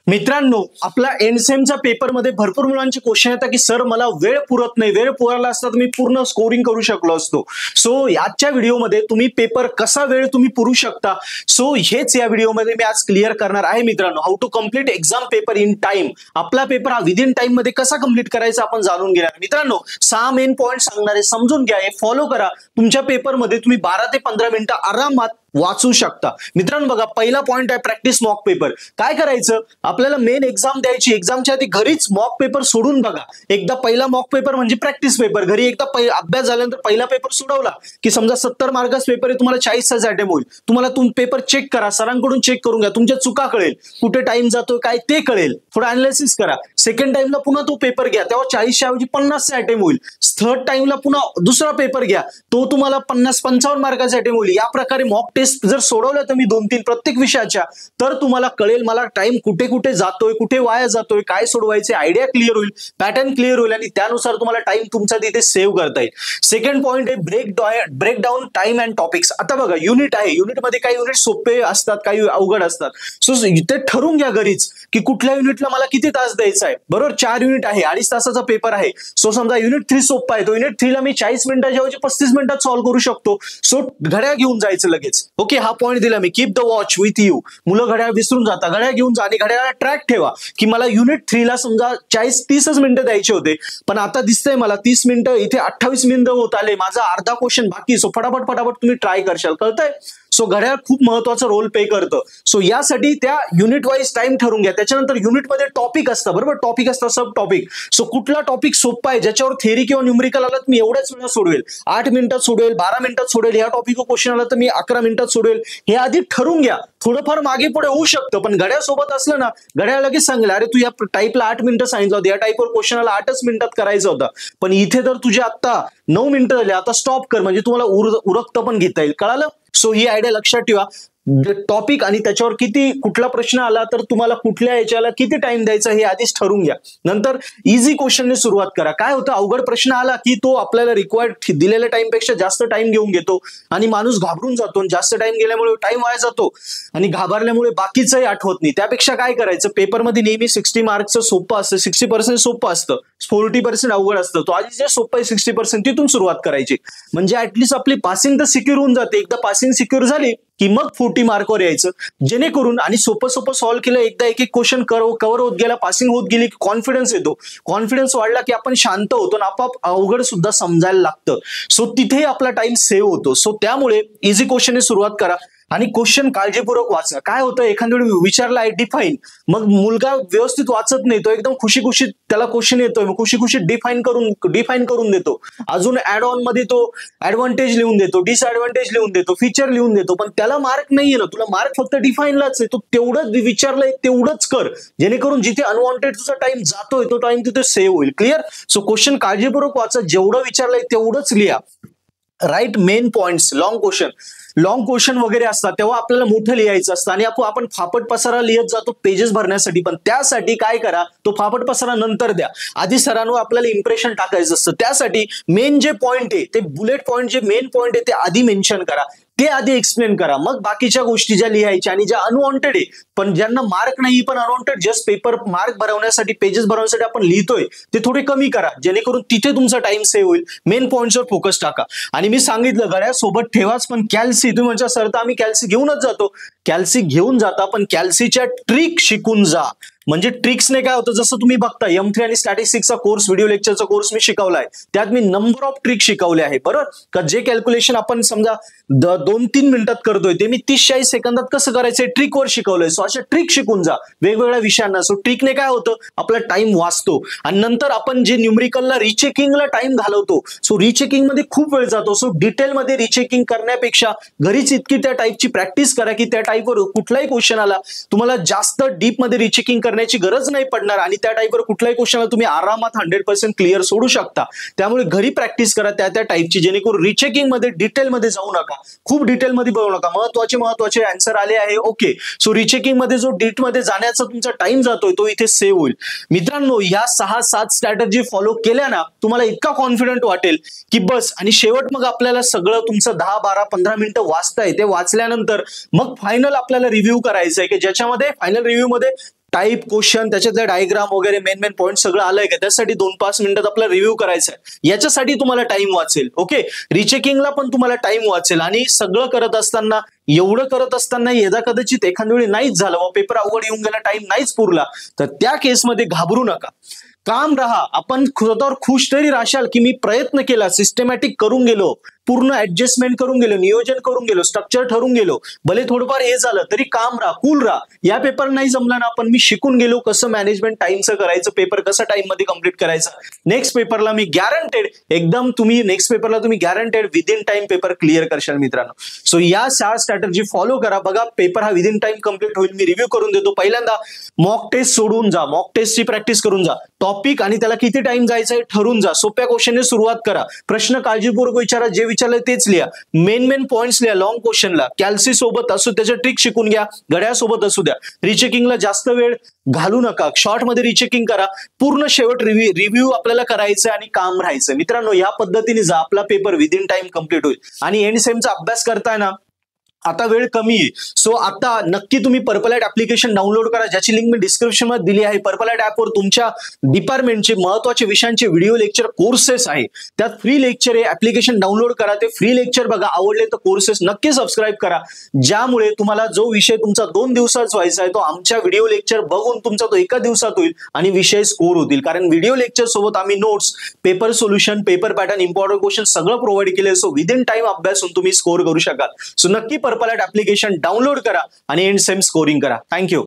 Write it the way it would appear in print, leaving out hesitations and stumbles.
मित्रांनो, आपला एंडसेमच्या पेपरमध्ये भरपूर मुलांचे क्वेश्चन येतात की सर मला वेळ पुरत नाही, वेळ पुरला असता तर मी पूर्ण स्कोरिंग करू शकलो असतो. सो आजच्या व्हिडिओमध्ये तुम्ही पेपर कसा वेळ तुम्ही पुरू शकता, सो हेच या व्हिडिओमध्ये मी आज क्लिअर करणार आहे. मित्रांनो, how to complete exam paper in time. आपला पेपर हा विदिन टाइम मध्ये कसा कम्प्लीट करायचा आपण जाणून घेणार. मित्रांनो, 6 मेन पॉइंट सांगणार आहे, समजून घ्या, हे फॉलो करा. तुमच्या पेपरमध्ये तुम्ही 12 ते 15 मिनिटं आरामात वाचू शकता. मित्रांनो बघा, पहिला पॉइंट आहे प्रॅक्टिस मॉक पेपर. काय करायचं, आपल्याला मेन एक्झाम द्यायची, एक्झामच्या आधी घरीच मॉक पेपर सोडून बघा. एकदा पहिला मॉक पेपर म्हणजे प्रॅक्टिस पेपर, घरी एकदा अभ्यास झाल्यानंतर पहिला पेपर सोडवला की समजा 70 मार्काचा पेपर आहे, तुम्हाला 40चा अटेम्प्ट होईल. तुम्हाला पेपर चेक करा, सरांकडून चेक करून घ्या, तुमच्या चुका कळेल, कुठे टाइम जातोय काय ते कळेल, थोडं अनालिसिस करा. सेकंड टाइमला पुन्हा तो पेपर घ्या, तेव्हा 40च्या ऐवजी 50चा अटेम्प्ट होईल. थर्ड टाइमला पुन्हा दुसरा पेपर घ्या, तो तुम्हाला 50-55 मार्काचा अटेम्प्ट होईल. या प्रकारे मॉक टेस्ट जर सोडवलं तुम्ही 2-3 प्रत्येक विषयाच्या, तर तुम्हाला कळेल मला टाइम कुठे कुठे जातोय, कुठे वाया जातोय, काय सोडवायचे, आयडिया क्लिअर होईल, पॅटर्न क्लिअर होईल आणि त्यानुसार तुम्हाला टाइम तुमचा तिथे सेव्ह करता येईल. सेकंड पॉइंट आहे break down time and topics. आता बघा, युनिट आहे, युनिटमध्ये काही युनिट सोपे असतात, काही अवघड असतात. सो इथे ठरवून घ्या घरीच की कुठल्या युनिटला मला किती तास द्यायचा आहे. बरोबर, 4 युनिट आहे, 2.5 तासाचा पेपर आहे. सो समजा युनिट 3 सोपा आहे, तो युनिट 3 ला मी 40 मिनिटाच्या ऐवजी 35 मिनिटात सॉल्व्ह करू शकतो. सो घड्याळ घेऊन जायचं लगेच. ओके, हा पॉइंट दिला मी. Keep the watch with you. मुलं घड्याळ विसरून जातात, घड्याळ घेऊन जा आणि घड्याळाला ट्रॅक ठेवा की मला युनिट 3 ला समजा 40-30 मिनिटं द्यायचे होते, पण आता दिसतंय मला 30 मिनिटं, इथे 28 मिनिटं होत आले, माझा अर्धा क्वेश्चन बाकी. सो फटाफट तुम्ही ट्राय करशाल, कळतंय. सो घड्याळ खूप महत्वाचा रोल प्ले करतं. सो यासाठी त्या युनिट वाईज टाइम ठरवून घ्या. त्याच्यानंतर युनिटमध्ये टॉपिक असतं, बरोबर, टॉपिक असतं, सब टॉपिक. सो कुठला टॉपिक सोपा आहे, ज्याच्यावर थेरी किंवा न्यूमेरिकल आला तर मी एवढ्याच वेळा सोडवेल, 8 मिनिटात सोडवेल, 12 मिनिटात सोडवेल. या टॉपिकवर क्वेश्चन आला तर मी 11 मिनिटात सोडवेल. हे आधी ठरवून घ्या. थोडंफार मागे पुढे होऊ शकतं, पण घड्याळ सोबत असलं ना, घड्याळ लगेच सांगेल अरे तू या टाईपला 8 मिनिटं सांगितलं होतं, या टाईपवर क्वेश्चन आला 8च मिनिटात करायचं होतं, पण इथे तर तुझे आता 9 मिनिटं झाले, आता स्टॉप कर, म्हणजे तुम्हाला उरकतं पण घेता येईल. कळालं. सो ही आयडिया लक्षात ठेवा. टॉपिक आणि त्याच्यावर कुठला प्रश्न आला तर तुम्हाला कुठल्या याच्याला किती टाइम द्यायचा हे आधीच ठरवून घ्या. नंतर इझी क्वेश्चनने सुरुवात करा. काय होतं, अवघड प्रश्न आला की तो आपल्याला रिक्वायर्ड दिलेल्या टाइम पेक्षा जास्त टाइम घेऊन घेतो आणि माणूस घाबरून जातो. जास्त टाइम गेल्यामुळे टाइम वाया जातो आणि घाबरल्यामुळे बाकीचंही आठवत नाही. त्यापेक्षा काय करायचं, पेपरमध्ये नेहमी 60 मार्कचं सोपं असतं, 60% सोपं असतं, 40% अवघड असतं. तो आधी जे सोपं आहे 60% तिथून सुरुवात करायची, म्हणजे ऍटलीस्ट आपली पासिंग तर सिक्युअर होऊन जाते. एकदा पासिंग सिक्युअर झाली की मग 40 मार्कवर यायचं, जेणेकरून आणि सोपं सॉल्व्ह केलं, एकदा एक क्वेश्चन कव्हर होत गेला, पासिंग होत गेली की कॉन्फिडन्स येतो. कॉन्फिडन्स वाढला की आपण शांत होतो आणि आपोआप अवघड सुद्धा समजायला लागतं. सो तिथे आपला टाइम सेव्ह होतो. सो त्यामुळे इझी क्वेश्चनने सुरुवात करा आणि क्वेश्चन काळजीपूर्वक वाचा. काय होतं, एखाद्या वेळी विचारला आहे डिफाईन, मग मुलगा व्यवस्थित वाचत नाही, तो एकदम खुशी त्याला क्वेश्चन येतोय, मग खुशी डिफाईन करून देतो. अजून ऍड ऑन मध्ये तो ऍडव्हान्टेज लिहून देतो, डिसएडव्हान्टेज लिहून देतो, फीचर लिहून देतो, पण त्याला मार्क नाहीये ना. तुला मार्क फक्त डिफाईनलाच आहे. तो तेवढंच विचारलंय तेवढंच कर, जेणेकरून जिथे अनवॉन्टेड तुझा टाइम जातोय तो टाइम तिथे सेव्ह होईल. क्लिअर. सो क्वेश्चन काळजीपूर्वक वाचा, जेवढं विचारलंय तेवढंच लिहा. Write main points. Long question वगैरे असतात तेव्हा आपल्याला मोठं लिहायचं असतं आणि आपण फापट पसारा लिहत जातो पेजेस भरण्यासाठी, पण त्यासाठी काय करा, तो फापट पसारा नंतर द्या. आधी सरांवर आपल्याला इम्प्रेशन टाकायचं असतं. त्यासाठी मेन जे पॉइंट आहे ते बुलेट पॉइंट, जे मेन पॉइंट आहे ते आधी मेन्शन करा, ते आधी एक्सप्लेन करा, मग बाकीच्या गोष्टी ज्या लिहायच्या आणि ज्या अनवॉन्टेड आहे, पण ज्यांना मार्क नाही पण अनवॉन्टेड जस्ट पेपर मार्क भरवण्यासाठी, पेजेस भरवण्यासाठी आपण लिहितोय, ते थोडे कमी करा, जेणेकरून तिथे तुमचा टाइम सेव्ह होईल. मेन पॉइंट्सवर फोकस टाका. आणि मी सांगितलं घड्याळ सोबत ठेवाच, पण कॅल्सी, तुम्ही म्हणजे सर तर आम्ही कॅल्सी घेऊनच जातो, कॅल्सी घेऊन जाता, पण कॅल्सीच्या ट्रिक शिकून जा. म्हणजे ट्रिक्सने काय होतं, जसं तुम्ही बघता M3 आणि स्टॅटिस्टिक्सचा कोर्स, व्हिडिओ लेक्चरचा कोर्स मी शिकवलाय, त्यात मी नंबर ऑफ ट्रिक शिकवले आहे. बरोबर का, जे कॅल्क्युलेशन आपण समजा 2-3 मिनिटात करतोय ते मी 30-40 सेकंदात कसं करायचंय ट्रिकवर शिकवलंय. सो अशा ट्रिक शिकून जा वेगवेगळ्या विषयांना. सो ट्रिकने काय होतं, आपला टाइम वाचतो आणि नंतर आपण जे न्यूमेरिकलला रिचेकिंगला टाइम घालवतो, सो रिचेकिंग मध्ये खूप वेळ जातो. सो डिटेलमध्ये रिचेकिंग करण्यापेक्षा घरीच इतकी त्या टाईपची प्रॅक्टिस करा की त्या टाईपवर कुठलाही क्वेश्चन आला तुम्हाला जास्त डीप मध्ये रिचेकिंग करण्याची गरज नाही पडणार आणि त्या टाईपवर कुठलाही क्वेश्चन तुम्ही आरामात 100% क्लिअर सोडू शकता. त्यामुळे घरी प्रॅक्टिस करा त्या टाईपची, जेणेकरून रिचेकिंग मध्ये डिटेलमध्ये जाऊ नका, खूप डिटेलमध्ये बघू नका. महत्वाचे आन्सर आले आहे, ओके. सो रिचेकिंग मध्ये जो डीट मध्ये जाण्याचा तुमचा टाइम जातोय तो इथे सेव्ह होईल. मित्रांनो, या 6-7 स्ट्रॅटेजी फॉलो केल्या ना, तुम्हाला इतका कॉन्फिडंट वाटेल की बस. आणि शेवट मग आपल्याला सगळं तुमचं 10-12-15 मिनिटं वाचताय, ते वाचल्यानंतर मग फायनल आपल्याला रिव्ह्यू करायचंय की ज्याच्यामध्ये फायनल रिव्ह्यू मध्ये टाईप क्वेश्चन, त्याच्यातले डायग्राम वगैरे मेन पॉईंट सगळं आलंय का, त्यासाठी 2-5 मिनिटात आपला रिव्ह्यू करायचा आहे. याच्यासाठी तुम्हाला टाइम वाचेल. ओके, रिचेकिंगला पण तुम्हाला टाइम वाचेल. आणि सगळं करत असताना, एवढं करत असताना यदा कदाचित एखाद्या वेळी नाहीच झालं, पेपर अवघड येऊन गेला, टाइम नाहीच पुरला, तर त्या केसमध्ये घाबरू नका, काम राहा. आपण स्वतःवर खुश तरी राहाल की मी प्रयत्न केला, सिस्टमॅटिक करून गेलो, पूर्ण ऍडजस्टमेंट करून गेलो, नियोजन करून गेलो, स्ट्रक्चर ठरून गेलो, भले थोडंफार हे झालं तरी काम राहा, कूल राहा. या पेपर नाही जमला ना, पण मी शिकून गेलो कसं मॅनेजमेंट टाइमचं करायचं, पेपर कसं टाइम मध्ये कम्प्लीट करायचा. नेक्स्ट पेपरला मी गॅरंटेड, एकदम तुम्ही नेक्स्ट पेपरला तुम्ही guaranteed within time paper clear करशाल मित्रांनो. सो या 6 स्ट्रॅटेजी फॉलो करा. बघा, पेपर हा विदिन टाइम कम्प्लीट होईल. मी रिव्ह्यू करून देतो. पहिल्यांदा मॉक टेस्ट सोडून जा, मॉक टेस्टची प्रॅक्टिस करून जा. टॉपिक आणि त्याला किती टाइम जायचा आहे ठरून जा. सोप्या क्वेश्चनने सुरुवात करा. प्रश्न काळजीपूर्वक विचारा, जे विचारलं तेच लिहा. मेन पॉइंट्स लिहा. लॉंग क्वेश्चनला कॅल्सी सोबत असू, त्याच्या ट्रिक शिकून घ्या. घड्यासोबत असू द्या. रिचेकिंगला जास्त वेळ घालू नका. शॉर्ट मध्ये रिचेकिंग करा. पूर्ण शेवट रिव्ह्यू आपल्याला करायचं आणि काम राहायचं. मित्रांनो, या पद्धतीने जा, आपला पेपर विदिन टाइम कम्प्लीट होईल. आणि एंड सेमचा अभ्यास करताय ना, आता वेळ कमी आहे. सो आता नक्की तुम्ही पर्पलाइट ऍप्लिकेशन डाउनलोड करा, ज्याची लिंक मी डिस्क्रिप्शन मध्ये दिली आहे. पर्पलाइट ऍपवर तुमच्या डिपार्टमेंटचे महत्त्वाचे विषयांचे व्हिडिओ लेक्चर कोर्सेस आहे. त्यात फ्री लेक्चर आहे. ऍप्लिकेशन डाउनलोड करा, ते फ्री लेक्चर बघा. आवडले तर कोर्सेस नक्की सबस्क्राईब करा, ज्यामुळे तुम्हाला जो विषय तुमचा 2 दिवसात व्हायचा आहे तो आमच्या व्हिडिओ लेक्चर बघून तुमचा तो 1 दिवसात होईल आणि विषय स्कोर होतील. कारण व्हिडिओ लेक्चर सोबत आम्ही notes, paper solution, paper pattern, important question सगळं प्रोव्हाइड केले. सो विदिन टाइम अभ्यासून तुम्ही स्कोर करू शकाल. सो नक्की पर्पलाइट ऍप्लिकेशन डाउनलोड करा आणि एंड सेम स्कोरिंग करा. थँक्यू.